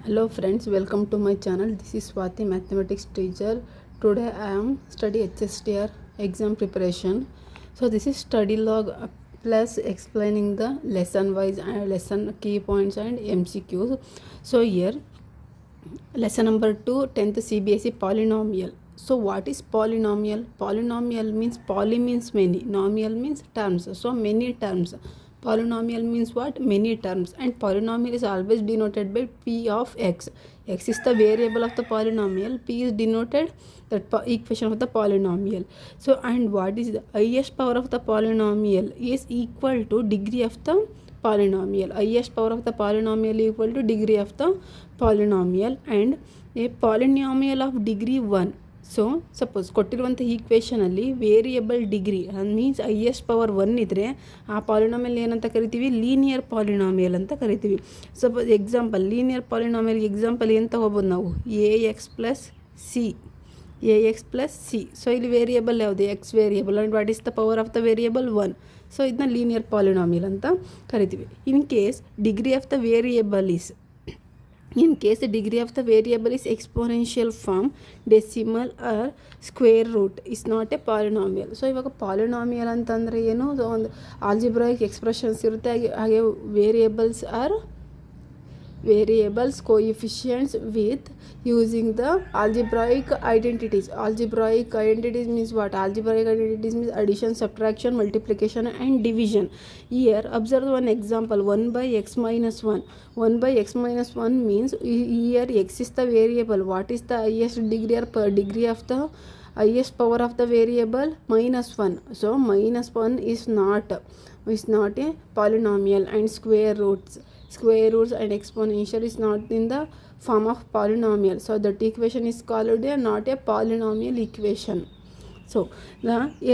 Hello friends, welcome to my channel. This is Swati, mathematics teacher. Today I am study HSTR exam preparation. So this is study log plus explaining the lesson wise and lesson key points and MCQs. So here lesson number 2, 10th CBSE polynomial. So what is polynomial? Polynomial means poly means many, nomial means terms. So many terms. Polynomial means what? Many terms. And polynomial is always denoted by p of x. X is the variable of the polynomial. P is denoted that equation of the polynomial. So and what is the highest power of the polynomial is equal to degree of the polynomial. Highest power of the polynomial equal to degree of the polynomial. And a polynomial of degree 1. So suppose ಕೊಟ್ಟಿರುವಂಥ ಈಕ್ವೇಷನಲ್ಲಿ variable degree means highest power 1 ಇದ್ದರೆ ಆ polynomial ಏನಂತ ಕರಿತೀವಿ? Linear polynomial ಅಂತ ಕರಿತೀವಿ. Suppose example linear polynomial example ಏನು ತಗೋಬೋದು ನಾವು? A X plus C. So ಇಲ್ಲಿ ವೇರಿಯಬಲ್ ಯಾವುದು? X variable. And what is the power of the variable? 1. So ಇದನ್ನ ಲೀನಿಯರ್ ಪಾಲಿನಾಮಿಯಲ್ ಅಂತ ಕರಿತೀವಿ. In case degree of the variable is In case the degree of the variable is exponential form, decimal or square root is not a polynomial. So ಇವಾಗ polynomial ಅಂತಂದರೆ ಏನು? ಒಂದು algebraic expressions ಇರುತ್ತೆ, ಹಾಗೆ variables coefficients with using the algebraic identities. Algebraic identities means what? Algebraic identities means addition, subtraction, multiplication and division. Here observe one example, 1 by x minus 1. 1 by x minus 1 means here x is the variable. What is the highest degree or per degree of the highest power of the variable? Minus 1. So minus 1 is not a polynomial. And square roots and exponential is not in the form of polynomial. So that equation is called not a polynomial equation. So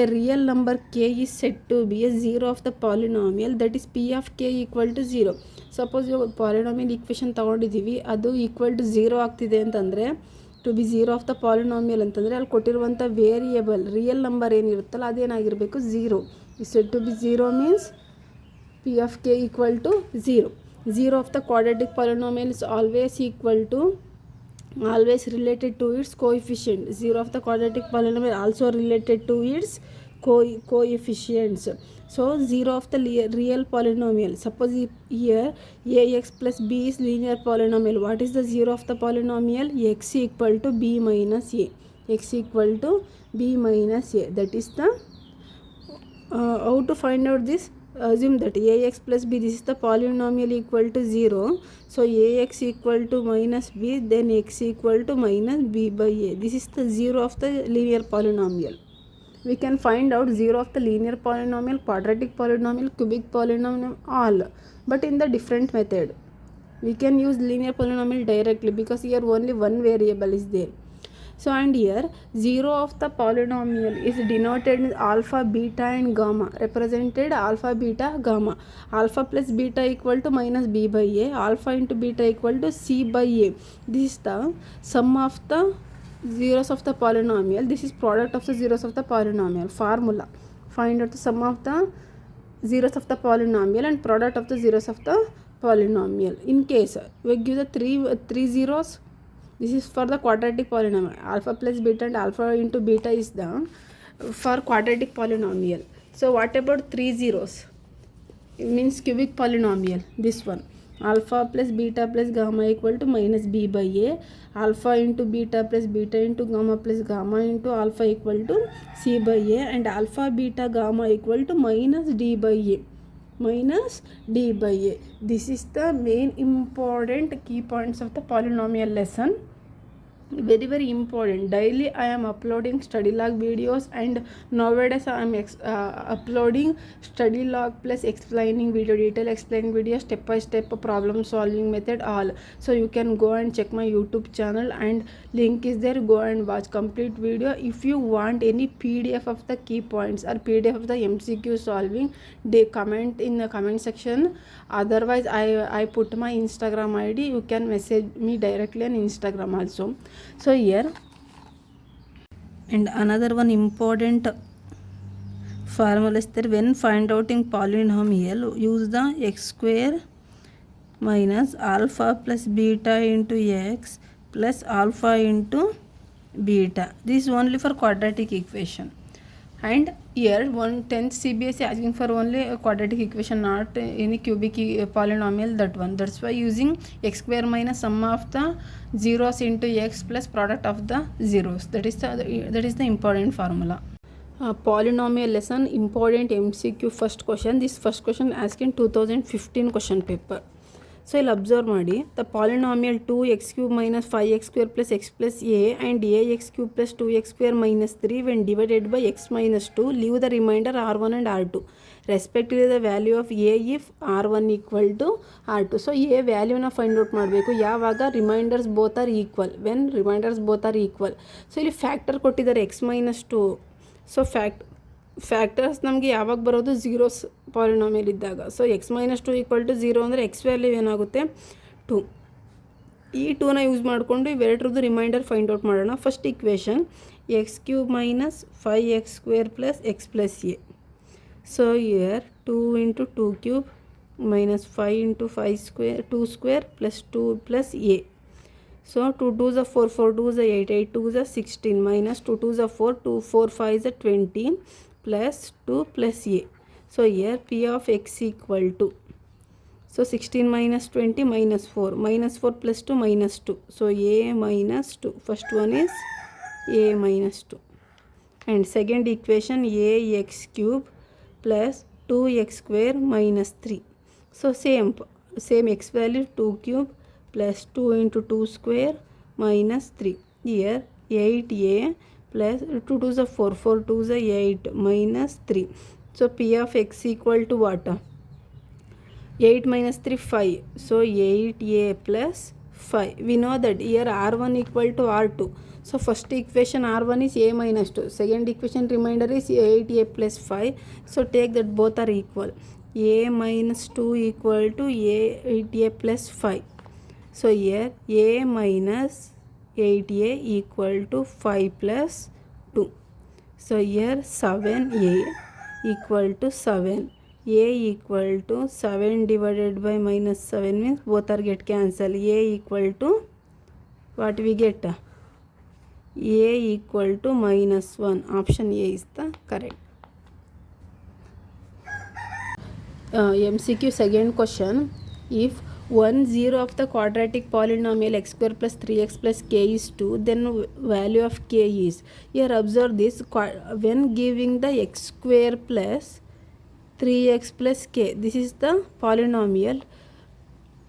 a real number k is said to be a zero of the polynomial, that is p of k equal to 0. Suppose ಇವಾಗ polynomial equation ತೊಗೊಂಡಿದ್ದೀವಿ, ಅದು equal to 0 ಆಗ್ತಿದೆ ಅಂತಂದರೆ, to be 0 of the polynomial ಅಂತಂದರೆ ಅಲ್ಲಿ ಕೊಟ್ಟಿರುವಂಥ variable real number ಏನಿರುತ್ತಲ್ಲ ಅದೇನಾಗಿರಬೇಕು? 0. Is said to be 0 means p of k equal to 0. 0 of the quadratic polynomial is always related to its coefficient. 0 of the quadratic polynomial also related to its coefficients. So 0 of the real polynomial. Suppose here ax plus b is linear polynomial. What is the 0 of the polynomial? X equal to b minus a. X equal to b minus a. That is the how to find out this? Assume that ax plus b, this is the polynomial equal to 0. So ax equal to minus b, then x equal to minus b by a. This is the 0 of the linear polynomial. We can find out 0 of the linear polynomial, quadratic polynomial, cubic polynomial, all, but in the different method. We can use linear polynomial directly because here only one variable is there. So and here 0 of the polynomial is denoted in alpha, beta and gamma, represented alpha, beta, gamma. Alpha plus beta equal to minus b by a, alpha into beta equal to c by a. This is the sum of the zeros of the polynomial. This is product of the zeros of the polynomial. Formula: find out the sum of the zeros of the polynomial and product of the zeros of the polynomial. In case we give the three zeros, this is for the quadratic polynomial. Alpha plus beta and alpha into beta is the for quadratic polynomial. So what about 3 zeros? It means cubic polynomial. This one, alpha plus beta plus gamma equal to minus b by a, alpha into beta plus beta into gamma plus gamma into alpha equal to c by a, and alpha beta gamma equal to minus d by a. This is the main important key points of the polynomial lesson. Very very important. Daily I am uploading study log videos, and nowadays I am uploading study log plus explaining video, detail explaining video, step by step problem solving method, all. So you can go and check my YouTube channel, and link is there. Go and watch complete video. If you want any PDF of the key points or PDF of the MCQ solving, they comment in the comment section. Otherwise I put my Instagram ID. You can message me directly on Instagram also. So here, and another one important formula is there. When find out in polynomial, use the x square minus alpha plus beta into x plus alpha into beta. This is only for quadratic equation. And here 10th CBSE asking for only a quadratic equation, not any cubic polynomial, that one. That's why using x square minus sum of the zeros into x plus product of the zeros. That is the important formula. Polynomial lesson important MCQ first question. This first question asked in 2015 question paper. So you'll observe ಮಾಡಿ the polynomial 2x cube minus 5x square plus x plus a and ax cube plus 2x square minus 3 when divided by x minus 2 leave the remainder r1 and r2 respectively the value of a if r1 equal to r2. So a ವ್ಯಾಲ್ಯೂನ find out ಮಾಡಬೇಕು ಯಾವಾಗ reminders both are equal. When reminders both are equal. So ಇಲ್ಲಿ factor ಕೊಟ್ಟಿದ್ದಾರೆ x minus 2. So factors ನಮಗೆ ಯಾವಾಗ ಬರೋದು zeros polynomial ಇದ್ದಾಗ. So x minus 2 equal to 0 ಅಂದರೆ ಎಕ್ಸ್ ವ್ಯಾಲ್ಯೂ ಏನಾಗುತ್ತೆ 2. ಈ 2ನ ಯೂಸ್ ಮಾಡಿಕೊಂಡು ಇವೆರಡರದ್ದು ರಿಮೈಂಡರ್ ಫೈಂಡ್ ಔಟ್ ಮಾಡೋಣ. First equation X cube minus 5x square plus X plus A. So here 2 into 2 cube minus 5 into 5 square 2 square plus 2 plus A. So 2 2s are 4, 4 2s are 8, 8 2s are 16 minus 2 2s are 4, 2 4 5s are 20 plus 2 plus a. So here p of x equal to, so 16 minus 20 minus 4 plus 2 minus 2. So a minus 2. First one is a minus 2. And second equation ax cube plus 2x square minus 3. So same x value 2 cube plus 2 into 2 square minus 3. Here 8a plus 2 2s are 4, 4 2s are 8 minus 3. So p of x equal to what? 8 minus 3 5. So 8a plus 5. We know that here r1 equal to r2. So first equation r1 is a minus 2. Second equation remainder is 8a plus 5. So take that both are equal. A minus 2 equal to a 8a plus 5. So here a minus 8a equal to 5 plus 2. So here 7a equal to 7. A equal to 7 divided by minus 7 means both are get cancelled. A equal to what we get? A equal to minus 1. Option A is the correct. MCQ second question. If 1 0 of the quadratic polynomial x square plus 3x plus k is 2, then value of k is. Here observe this, when giving the x square plus 3x plus k, this is the polynomial.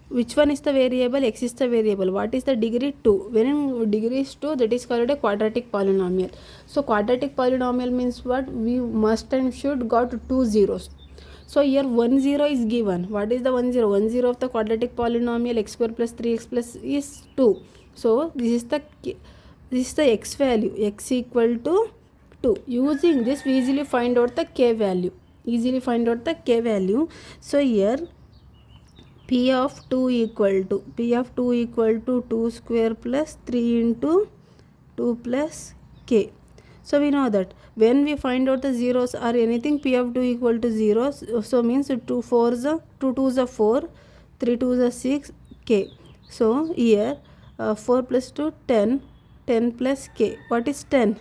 Which one is the variable? X is the variable. What is the degree? 2. When degree is 2, that is called a quadratic polynomial. So quadratic polynomial means what? We must and should got 2 zeros. So here 1 0 is given. What is the 1 0? 1 0 of the quadratic polynomial x square plus 3x plus is 2. So this is the x value. X equal to 2. Using this we easily find out the k value. So here p of 2 equal to 2 square plus 3 into 2 plus k. So we know that when we find out the zeros or anything, p of 2 equal to 0. So means 2 4s are 2 2s are 4, 3 2s are 6 k. So here 4 plus 2 10, 10 plus k. What is 10?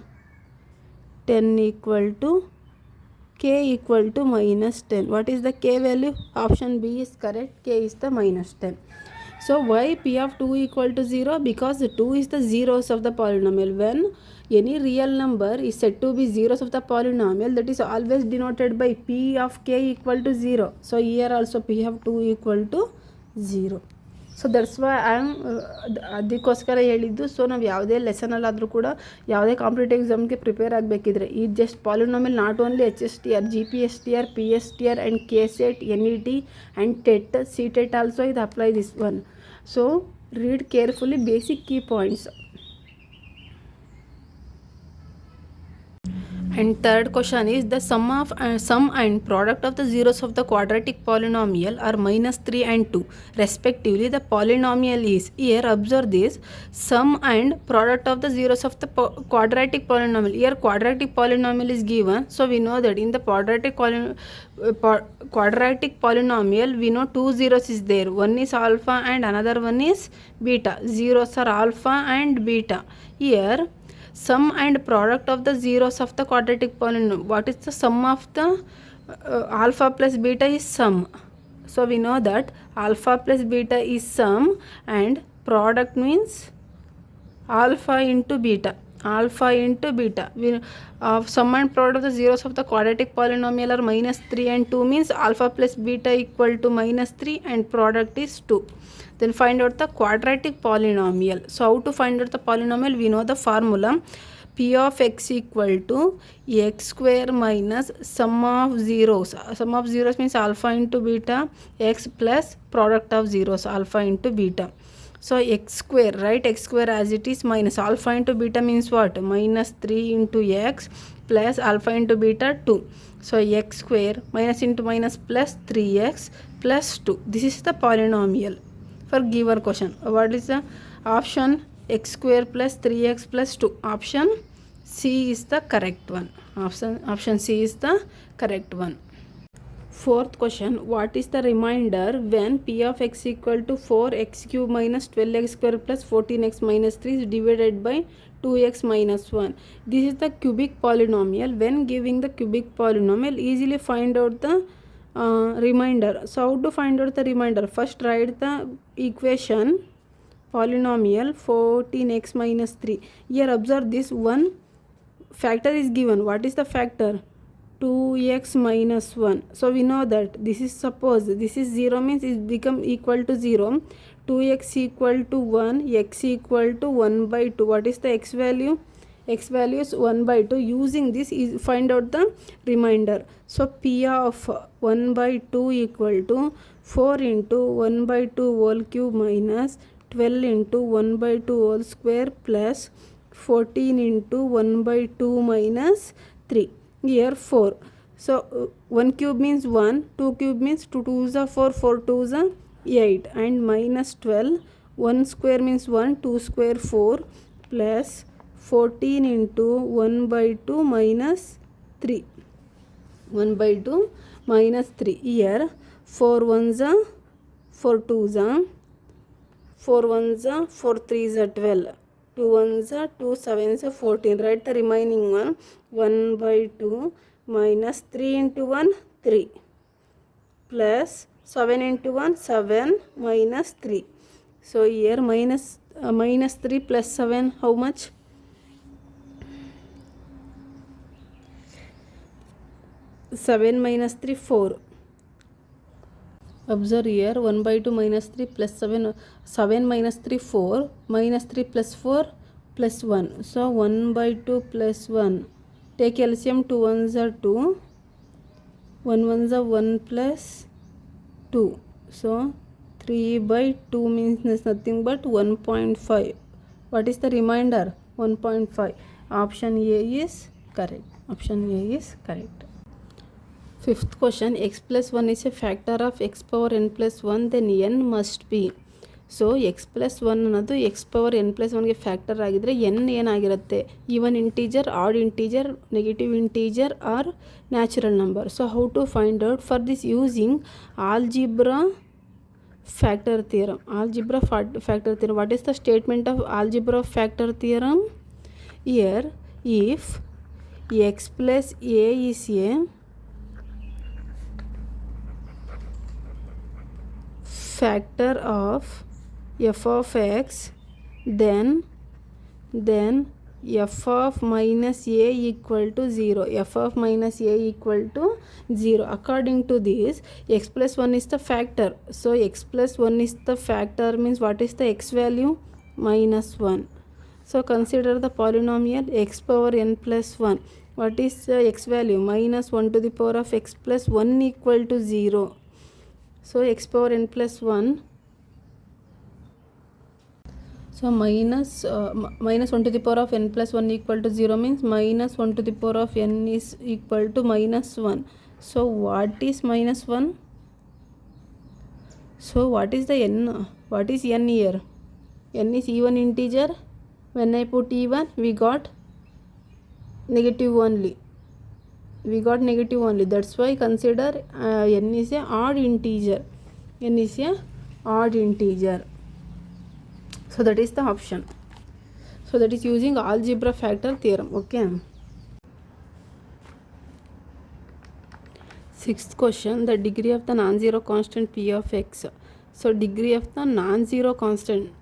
10 equal to k equal to minus 10. What is the k value? Option B is correct. K is the minus 10. So why p of 2 equal to 0? Because 2 is the zeros of the polynomial. When any real number is said to be zeros of the polynomial, that is always denoted by p of k equal to 0. So here also p of 2 equal to 0. So that's why I am ಅದಕ್ಕೋಸ್ಕರ ಹೇಳಿದ್ದು. So ನಾವು ಯಾವುದೇ ಲೆಸನಲ್ಲಾದರೂ ಕೂಡ ಯಾವುದೇ competitive ಎಕ್ಸಾಮ್ಗೆ prepare ಆಗಬೇಕಿದ್ರೆ ಈ just polynomial not only HSTR, GPSTR, PSTR and KSET, NET and TET, CTET also ಇದು apply this one. So read carefully basic key points. And third question is the sum and product of the zeros of the quadratic polynomial are -3 and 2 respectively. The polynomial is, here observe this, sum and product of the zeros of the quadratic polynomial. Here quadratic polynomial is given, so we know that in the quadratic polynomial we know two zeros is there. One is alpha and another one is beta. Zeros are alpha and beta. Here sum and product of the zeros of the quadratic polynomial. What is the sum of the alpha plus beta is sum. So we know that alpha plus beta is sum and product means alpha into beta. Alpha into beta. Sum and product of the zeros of the quadratic polynomial are -3 and 2 means alpha plus beta equal to -3 and product is 2. Then find out the quadratic polynomial. So how to find out the polynomial? We know the formula. P of x equal to x square minus sum of zeros. Sum of zeros means alpha into beta, x plus product of zeros, alpha into beta. So x square, right? X square as it is minus alpha into beta means what? -3 into x plus alpha into beta 2. So x square minus into minus plus 3x plus 2. This is the polynomial for given question. What is the option? X square plus 3x plus 2. Option C is the correct one. Option C is the correct one. Fourth question, what is the remainder when p of x equal to 4x cube minus 12x square plus 14x minus 3 is divided by 2x minus 1? This is the cubic polynomial. When giving the cubic polynomial, easily find out the remainder. So how to find out the remainder? First write the equation polynomial 14x minus 3. Here observe this one factor is given. What is the factor? 2x minus 1. So we know that this is, suppose this is 0 means it become equal to 0. 2x equal to 1, x equal to 1 by 2. What is the x value? X value is 1 by 2. Using this is find out the remainder. So p of 1 by 2 equal to 4 into 1 by 2 whole cube minus 12 into 1 by 2 whole square plus 14 into 1 by 2 minus 3. Here 4. So 1 cube means 1, 2 cube means 2 2s are 4, 4 2s are 8 and minus 12. 1 square means 1, 2 square 4 plus 14 into 1 by 2 minus 3. 1 by 2 minus 3. Here 4 1s are 4 2s are 4 1s are 4 3s are 12. 2 1s are 2 7s are 14. Write the remaining one. 1 by 2 minus 3 into 1 3 plus 7 into 1 7 minus 3. So here minus 3 plus 7 how much? 7 minus 3 4. Observe here 1 by 2 minus 3 plus 7, 7 minus 3 4, minus 3 plus 4 plus 1. So 1 by 2 plus 1. Take LCM, 2 1s are 2, 1 1s are 1 plus 2. So 3 by 2 means nothing but 1.5. What is the remainder? 1.5. Option A is correct. Option A is correct. Fifth question, x plus 1 is a factor of x power n plus 1, then n must be. So x plus 1 ಅನ್ನೋದು x power n plus 1ಗೆ factor ಆಗಿದ್ರೆ n ಏನಾಗಿರುತ್ತೆ? Even integer, odd integer, negative integer or natural number. So how to find out? For this using algebra factor theorem. Algebra factor theorem. What is the statement of algebra factor theorem? Here, if x plus a is a factor of f of x, then f of minus a equal to 0. F of minus a equal to 0. According to this, x plus 1 is the factor. So x plus 1 is the factor means what is the x value? Minus 1. So consider the polynomial x power n plus 1. What is the x value? Minus 1 to the power of x plus 1 equal to 0. So x power n plus 1. So minus 1 to the power of n plus 1 equal to 0 means minus 1 to the power of n is equal to minus 1. So what is minus 1? So what is the n? What is n here? N is even integer. When I put even, we got negative only. That's why consider n is a odd integer. So that is the option. So that is using algebra factor theorem. Okay. Sixth question, the degree of the non-zero constant p of x. So degree of the non-zero constant,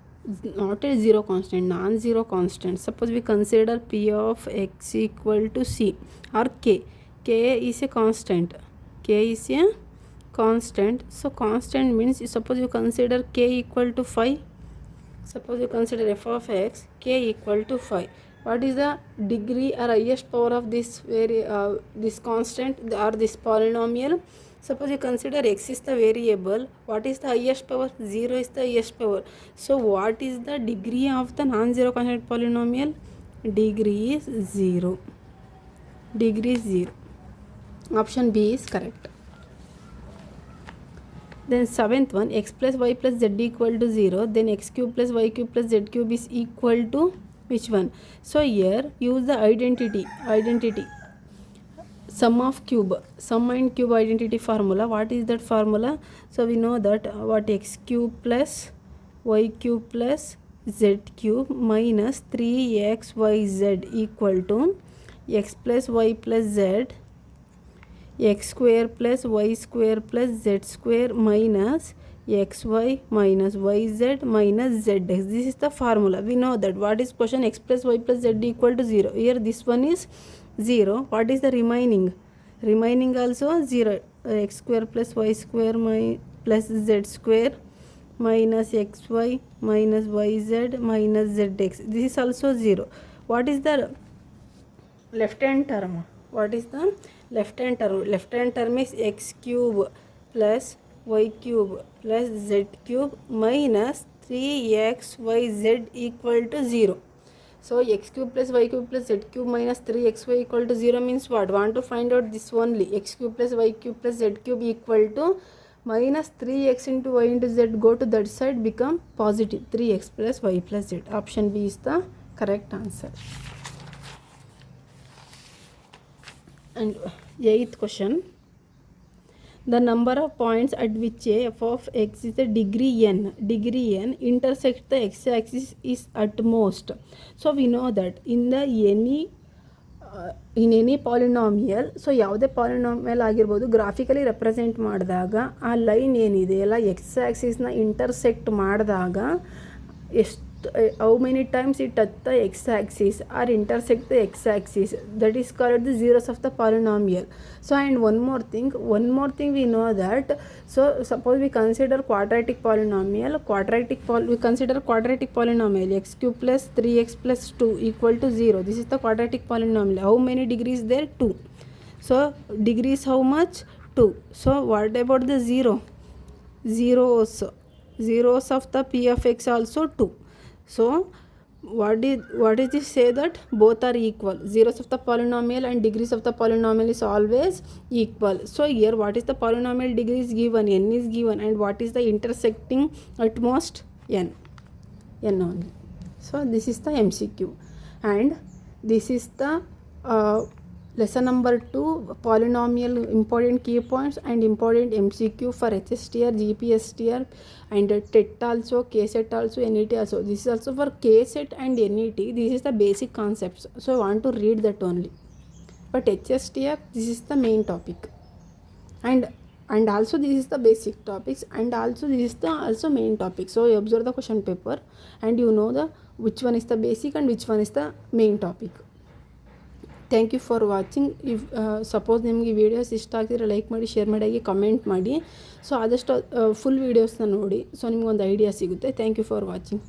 not a zero constant, non-zero constant. Suppose we consider p of x equal to c or k. K is a constant. So constant means, suppose you consider k equal to 5. Suppose you consider f of x, k equal to 5. What is the degree or highest power of this this constant or this polynomial? Suppose you consider x is the variable. What is the highest power? 0 is the highest power. So what is the degree of the non-zero constant polynomial? Degree is 0. Option B is correct. Then seventh one, x plus y plus z equal to 0. Then x cube plus y cube plus z cube is equal to which one? So here use the identity. Sum and cube identity formula. What is that formula? So we know that what x cube plus y cube plus z cube minus 3xyz equal to x plus y plus z, x square plus y square plus z square minus xy minus yz minus zx. This is the formula. We know that. What is question? X plus y plus z equal to 0. Here this one is 0. What is the remaining? Remaining also 0. X square plus y square plus z square minus xy minus yz minus zx. This is also 0. What is the left hand term? Left hand term is x cube plus y cube plus z cube minus 3xyz equal to 0. So x cube plus y cube plus z cube minus 3xy equal to 0 means what? Want to find out this only. X cube plus y cube plus z cube equal to minus 3x into y into z. Go to that side, become positive. 3x plus y plus z. Option B is the correct answer. And eighth question, the number of points at which f of x is a degree n intersects the x-axis is at most. So we know that in any polynomial, so ಯಾವುದೇ polynomial ಆಗಿರ್ಬೋದು, graphically represent ಮಾಡಿದಾಗ ಆ line ಏನಿದೆಯಲ್ಲ X ಆ್ಯಕ್ಸಿಸ್ನ intersect ಮಾಡಿದಾಗ ಎಷ್ಟು how many times it touch the x-axis or intersect the x-axis, that is called the zeros of the polynomial. So and one more thing we know that, so suppose we consider quadratic polynomial, we consider quadratic polynomial x cube plus 3x plus 2 equal to 0. This is the quadratic polynomial. How many degrees there? 2. So degrees how much? 2. So what about the zeros of the p of x also 2. So what is this say? That both are equal. Zeros of the polynomial and degrees of the polynomial is always equal. So here what is the polynomial degree is given? N is given. And what is the intersecting at most? N only. So this is the MCQ. And this is the lesson number 2, polynomial important key points and important MCQ for HSTR, GPSTR and TET also, KSET also, NET also. This is also for KSET and NET. This is the basic concepts. So I want to read that only. But HSTR, this is the main topic. And also this is the basic topics, and also this is the also main topic. So you observe the question paper and you know the which one is the basic and which one is the main topic. Thank you for watching. If suppose ನಿಮಗೆ videos ಇಷ್ಟ ಆಗ್ತಿದ್ರೆ like ಮಾಡಿ, share ಮಾಡಿ, ಹಾಗೆ comment ಮಾಡಿ. So ಆದಷ್ಟು full ವೀಡಿಯೋಸ್ನ ನೋಡಿ, ಸೊ ನಿಮ್ಗೊಂದು ಐಡಿಯಾ ಸಿಗುತ್ತೆ. Thank you for watching.